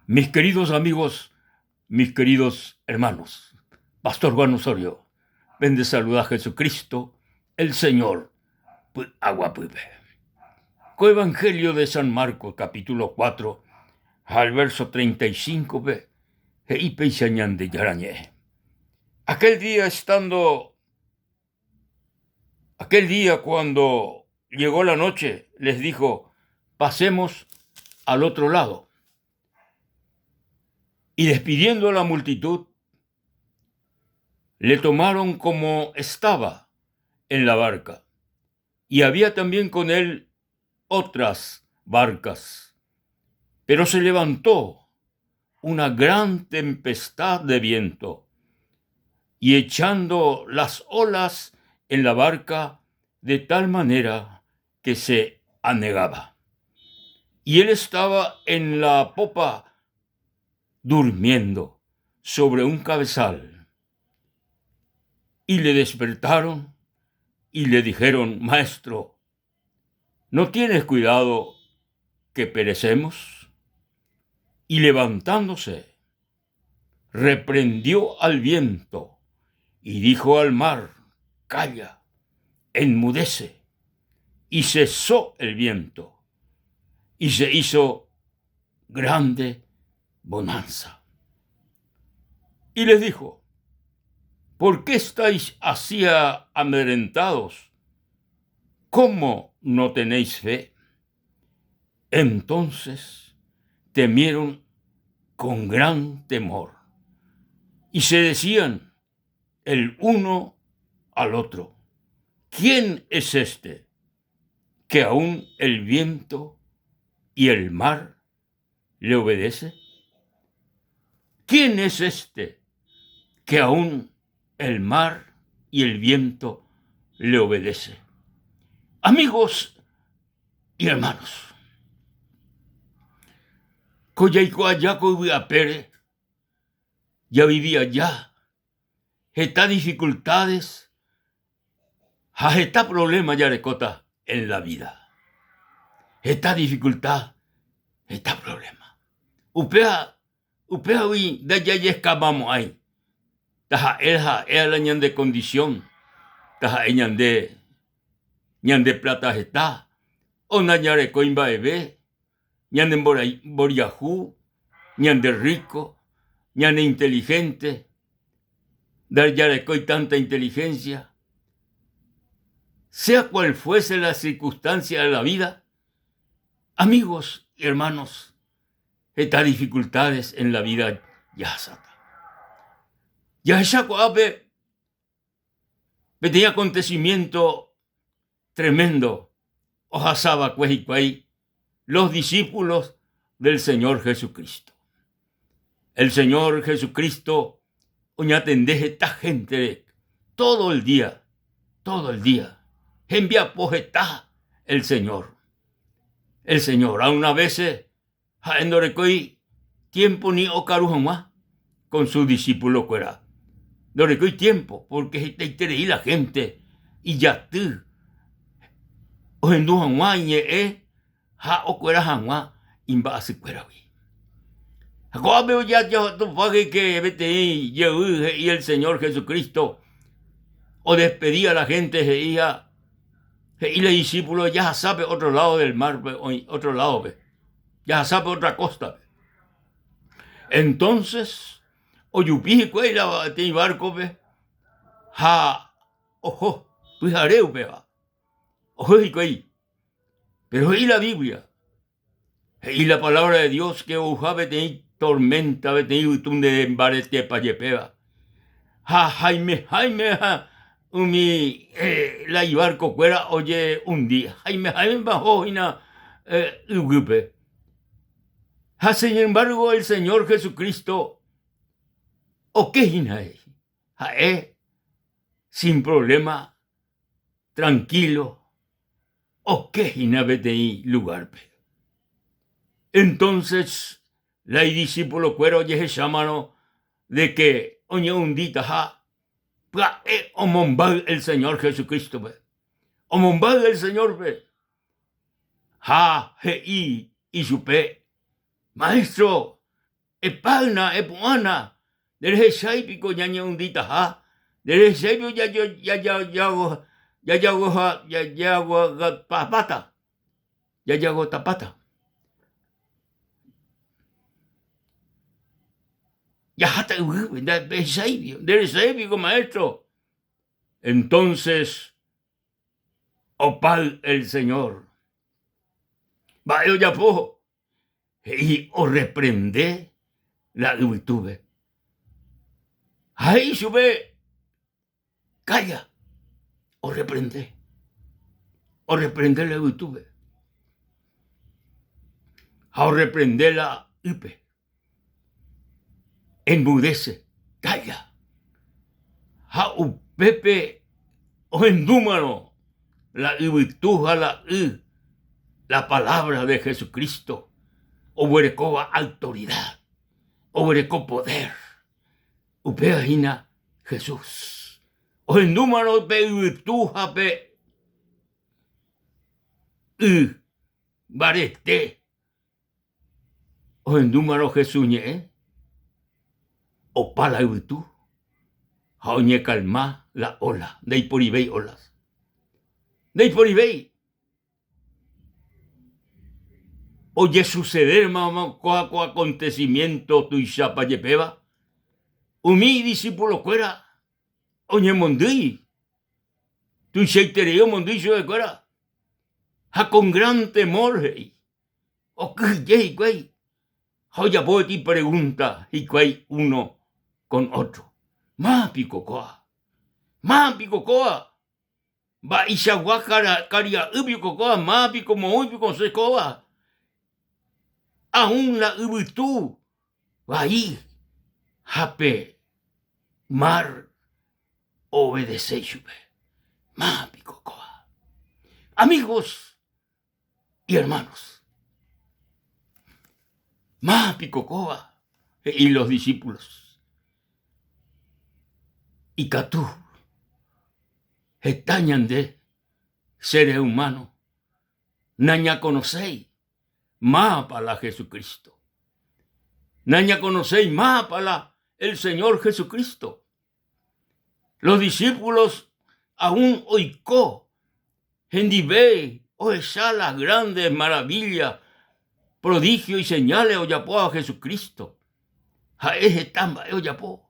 Mis queridos amigos, mis queridos hermanos, Pastor Juan Osorio, ven de saludar a Jesucristo, el Señor, agua puibe. Coevangelio de San Marcos, capítulo 4, al verso 35, ve, heipe y de yarañé. Aquel día cuando llegó la noche, les dijo, pasemos al otro lado. Y despidiendo a la multitud, le tomaron como estaba en la barca, y había también con él otras barcas. Pero se levantó una gran tempestad de viento, y echando las olas en la barca de tal manera que se anegaba. Y él estaba en la popa durmiendo sobre un cabezal. Y le despertaron y le dijeron, Maestro, ¿no tienes cuidado que perecemos? Y levantándose, reprendió al viento y dijo al mar, calla, enmudece. Y cesó el viento y se hizo grande bonanza. Y les dijo, ¿por qué estáis así amedrentados? ¿Cómo no tenéis fe? Entonces temieron con gran temor y se decían el uno al otro, ¿quién es este que aún el viento y el mar le obedece? ¿Quién es este que aún el mar y el viento le obedece? Amigos y hermanos, ya vivía allá, está dificultades, está problema ya recota en la vida, está dificultad, está problema. Upea hoy de allá ya escapamos ahí, taja la ñande condición, taja ñande plata está, o nañare coimba ebe, ñande boriajú, ñande rico, ñande inteligente, dar ya tanta inteligencia. Sea cual fuese la circunstancia de la vida, amigos y hermanos, estas dificultades en la vida ya sata. Ya esa coape tenía acontecimiento tremendo. Ojasaba cuejicuay, los discípulos del Señor Jesucristo. El Señor Jesucristo oñatendeje esta gente todo el día. Envía pojeta el Señor. A una vez, endorecoi tiempo ni ocarujama con su discípulo cuera. Dorecoi tiempo, porque te la gente y ya tú. Ojendu jamá ñe ja ocuera jamá imba así cuera. Veo ya tu pague que vete y el Señor Jesucristo o despedía a la gente y los discípulos ya sabe otro lado del mar, otro lado, ya sabe otra costa. Entonces, oyupi cuela te barco, ojo, pues hareu, ojo y cuey. Pero y la Biblia, y la palabra de Dios que ujabe te tormenta, vete y tunde embarete pa yepeba. Jaime, la ibarco cuera oye un día. Jaime bajó ina ugupe. Sin embargo, el Señor Jesucristo, o qué ina sin problema, tranquilo, o qué ina vete y lugar. Entonces, la discípulo cuero oye llamano de que oye un dita omombal el Señor Jesucristo, omombal el Señor, y supe, Maestro, epagna, epuana, del saipico ñaña undita ha, del saipio yayago tapata. Yajata del saipico maestro. Entonces, opal el Señor. Va yo ya po, y os reprende la virtud. Ahí sube, calla, os reprende la virtud. A reprender la ipe. Enmudece, calla. A upepe, o endúmano la virtud a la palabra de Jesucristo. Oberecoba autoridad, obereco poder. Upeahina Jesús. O endúmano pe virtud a pe barete. O endúmano Jesús ñe. O pala virtud. Jaoñe calma la ola. De poribey olas. De poribey. Oye suceder mamá coaco acontecimiento tu isapa yepeba. Umi discípulo cuera. Oñe mondui. Tu seitereo mondui yo de cuera. Ha con gran temor hey. O que yey güey. Joya ti pregunta y cuay uno con otro. Ma picocoa. Va ishaguacara caria ubicocoa. Ma pico mo pico secoa. Aún la virtud va ahí. Jape mar obedece. Ma picocoa. Amigos y hermanos. Ma picocoa. Y los discípulos. Y catú. Estañan de seres humanos. Naña conocéis. Más para Jesucristo. Naña conocéis más para el Señor Jesucristo. Los discípulos aún oicó. Hendibé, oesá las grandes maravillas, prodigios y señales oyapó a Jesucristo. A ese tamba oyapó.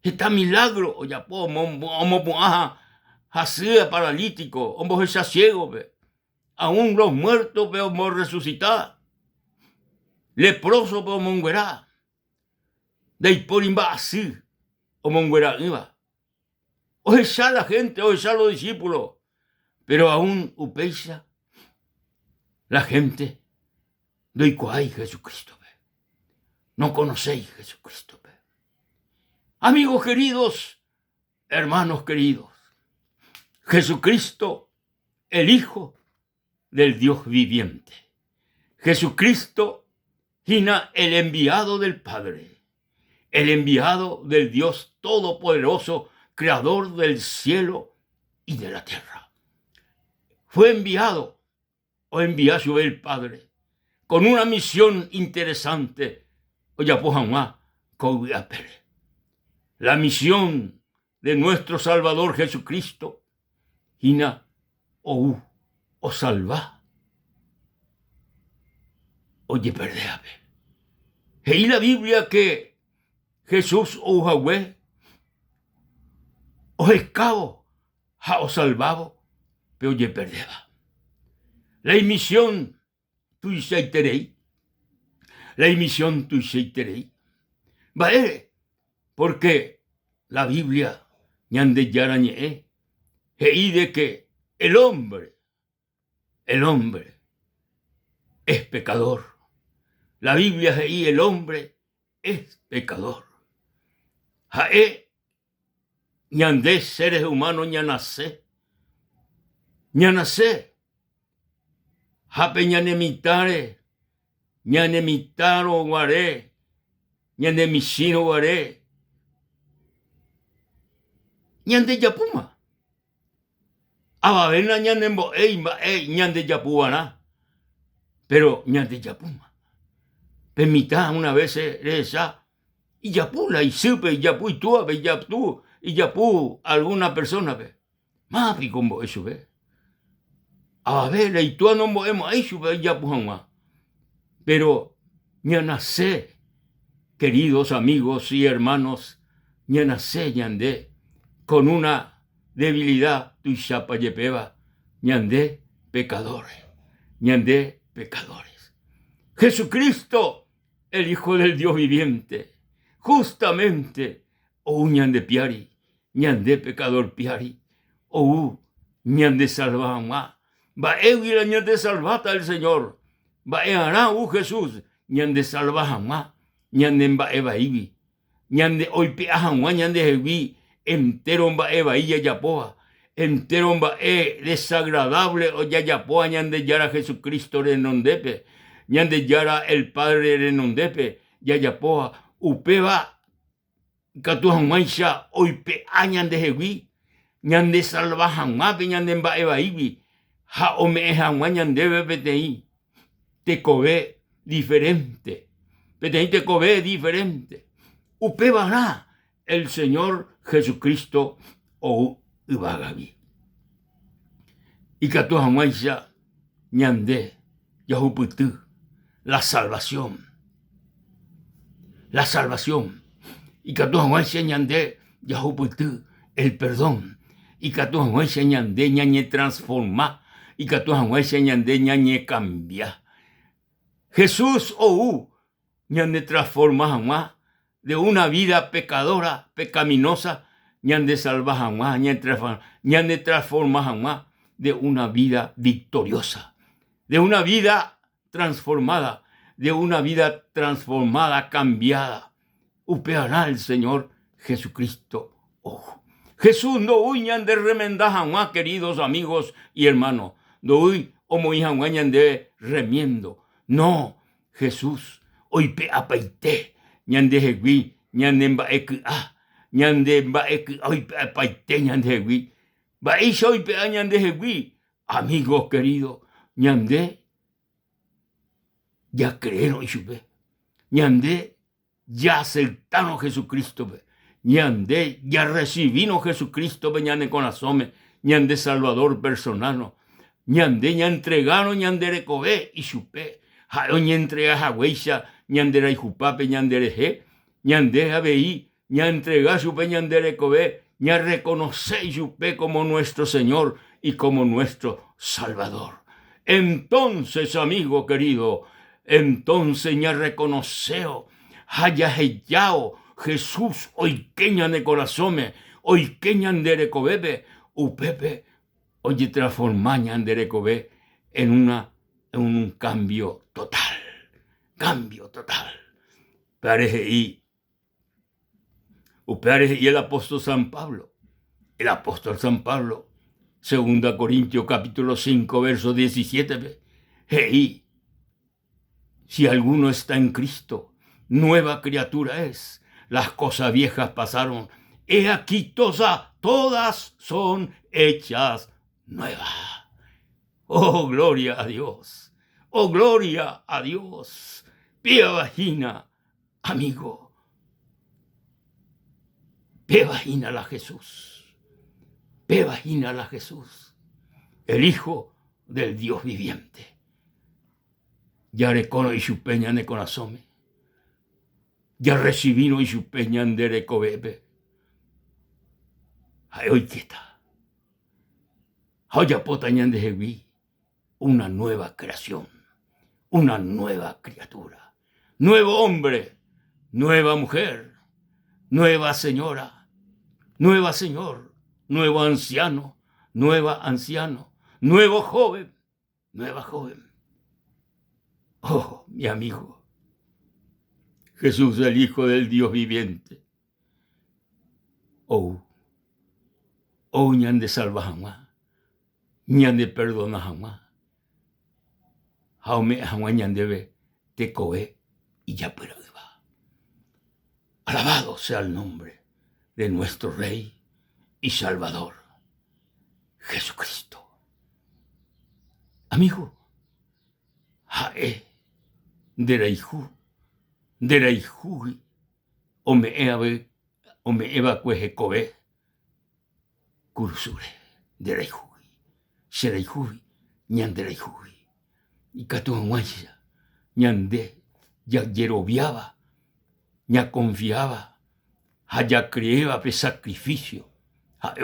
Está milagro oyapó. Omopuaja, hacía paralítico, hombo esa ciego, aún los muertos veo resucitar. Leproso por monguerá. De porimba así. O monguerá iba. O esa la gente, o esa los discípulos. Pero aún upeisa. La gente. De cuay Jesucristo. No conocéis Jesucristo. Amigos queridos. Hermanos queridos. Jesucristo. El Hijo del Dios viviente. Jesucristo. El enviado del Padre, el enviado del Dios Todopoderoso, Creador del cielo y de la tierra. Fue enviado, o envió el Padre, con una misión interesante, la misión de nuestro Salvador Jesucristo, o salva, oye perdéame. Y la Biblia que Jesús o Yahweh o escabo o salvado, pero oye perdeba. La emisión tu seiterei, la emisión tu seiterei, vale, porque la Biblia ñande yarañe y de que el hombre es pecador. La Biblia ahí el hombre es pecador. Jae ñandé seres humanos ñanacé. Jape ñanemitare. Ñanemitaro guaré. Ñanemishino guaré. Ñande yapuma. Ababena ñanembo ñande yapuana. Pero ñande yapuma. Permitá una vez esa, y ya pula, y supe, y ya pu, y tú, y ya pu, alguna persona, ve. Más como eso, ve. A ver, y tú no podemos eso, ve, ya pu, más. Pero, ya nace, queridos amigos y hermanos, ya nace, ñandé, con una debilidad, tu chapa yepeba, ñandé, pecadores, ñandé, pecadores. Jesucristo, el Hijo del Dios viviente, justamente, o ñande piari, ñande pecador piari, o ñande salvama, va eguila ñande salvata el Señor, va hará Jesús, ñande salvama, ñande va eva ibi, ñande hoy peajanwa ñande hebi, entero va eva iya yapoa, entero va desagradable o yapoa ñande yara Jesucristo renondepe, ñande yara el Padre renondepe, yapoa, upeba, catujanwaisha, hoy pea ñande hebi, ñande salvajanwa pe ñande va eva ibi, ha omejanwa ñande bebetei, te cobe diferente, petei te cobe diferente. Upebará el Señor Jesucristo o Ubagabi. Y Catuamaisha ñande Yahuputu, la salvación. La salvación. Y Catuamaisha ñande Yahuputu, el perdón. Y Catuamaisha ñande ñañe transforma. Y Catuamaisha ñande ñañe cambia. Jesús o ñande transforma de una vida pecadora, pecaminosa, ñande salvaja, ñande transforma de una vida victoriosa, de una vida transformada, cambiada. Upeará el Señor Jesucristo. Oh. Jesús no huy ñande remendaja, queridos amigos y hermanos, no huy como ñande remiendo. No, Jesús hoy pe apaite. Ñande hegui, ñande mbaeku ñande mbaeku hoy paite ñande hegui. Baisha hoy pe ñande hegui. Amigos queridos, ñande ya creyeron chupe. Ñande ya aceptaron Jesucristo. Ñande ya recibieron Jesucristo ñande con asome, ñande Salvador personal. Ñande ya entregaron ñande recobe y chupe. Jaoña entrega jahueisha, ñandera y jupape, ñandereje, ñandera veí, ña entrega supe, ñandere cobe, ña reconoce supe como nuestro Señor y como nuestro Salvador. Entonces, amigo querido, entonces ña reconoceo, haya heyao, Jesús, hoy queña de corazón, hoy queña de cobebe, upepe, oye transforma ñandere cobe en un cambio total. Parece y el apóstol San Pablo. El apóstol San Pablo, 2 Corintios capítulo 5, verso 17. Hey, si alguno está en Cristo, nueva criatura es. Las cosas viejas pasaron. He aquí todas son hechas nuevas. Oh, gloria a Dios. Oh, gloria a Dios. Pia vagina, amigo. Pia vagina la Jesús. Pia vagina la Jesús. El Hijo del Dios viviente. Ya recono y su peña de corazón. Ya recibino y su peña de recobebe. Ay, hoy que está. Hoy apotañan de Jeví. Una nueva creación. Una nueva criatura. Nuevo hombre, nueva mujer, nueva señora, nueva señor, nuevo anciano, nueva anciano, nuevo joven, nueva joven. Oh, mi amigo, Jesús el Hijo del Dios viviente. Oh, ñan de salva jamás, ñan de perdona jamás. Jaume jamás ñan debe te coe y ya pero va. Alabado sea el nombre de nuestro Rey y Salvador, Jesucristo. Amigo, jae de la hijo, de la hijugi, o me eva cuejecobe, cursure, de la hijugi, se la hijugi, ñan de la hijugi, y catuanguaya, ñan de, ya yerobiaba, ña confiaba, ya creeba pe sacrificio,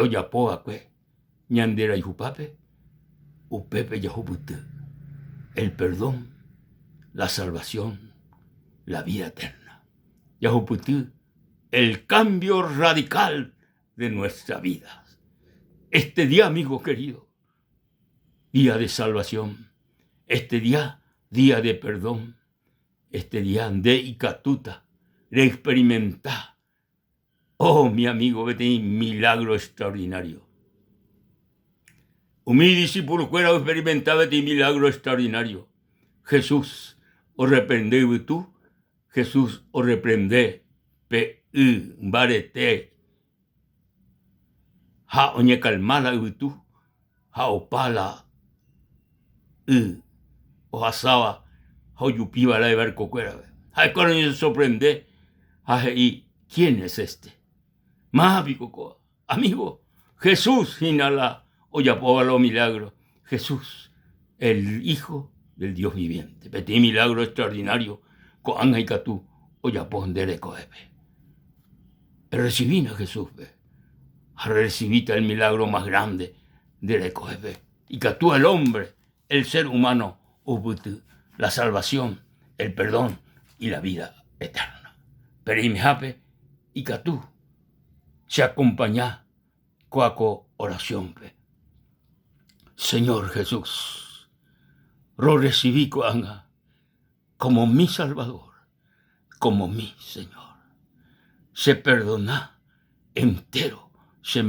oya poa cue, ñan de la hijupape, upepe ya jupute, el perdón, la salvación, la vida eterna. Yahuputú, el cambio radical de nuestra vida. Este día, amigo querido, día de salvación. Este día, día de perdón. Este día de Icatuta, de experimentar. Oh, mi amigo, vete un milagro extraordinario. Mi discípulo fuera experimentar este milagro extraordinario. Jesús, o reprende tú. Jesús, o reprende pe barete. Ha oñe calmala tú. Ha opala o asaba. Ha yupiva la de barco cuera. Ha cuando se sorprende. Y ¿quién es este? Más amigo, Jesús, inhala, o ya poba los milagros. Jesús, el Hijo del Dios viviente. Petit milagro extraordinario. Coanga y catú, o ya pondere coepe. Recibí a Jesús, recibiste el milagro más grande de coepe. Y catú el hombre, el ser humano, la salvación, el perdón y la vida eterna. Pero imjape y catú se acompaña con oración. Señor Jesús, lo recibí como mi Salvador, como mi Señor. Se perdona entero, se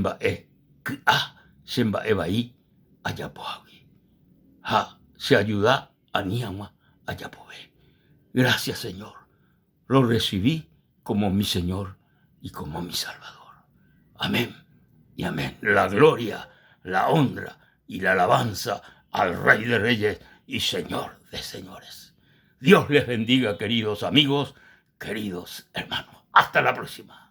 ayuda a Niama ayapobe. Gracias, Señor. Lo recibí como mi Señor y como mi Salvador. Amén y amén. La gloria, la honra y la alabanza al Rey de Reyes y Señor de Señores. Dios les bendiga, queridos amigos, queridos hermanos. Hasta la próxima.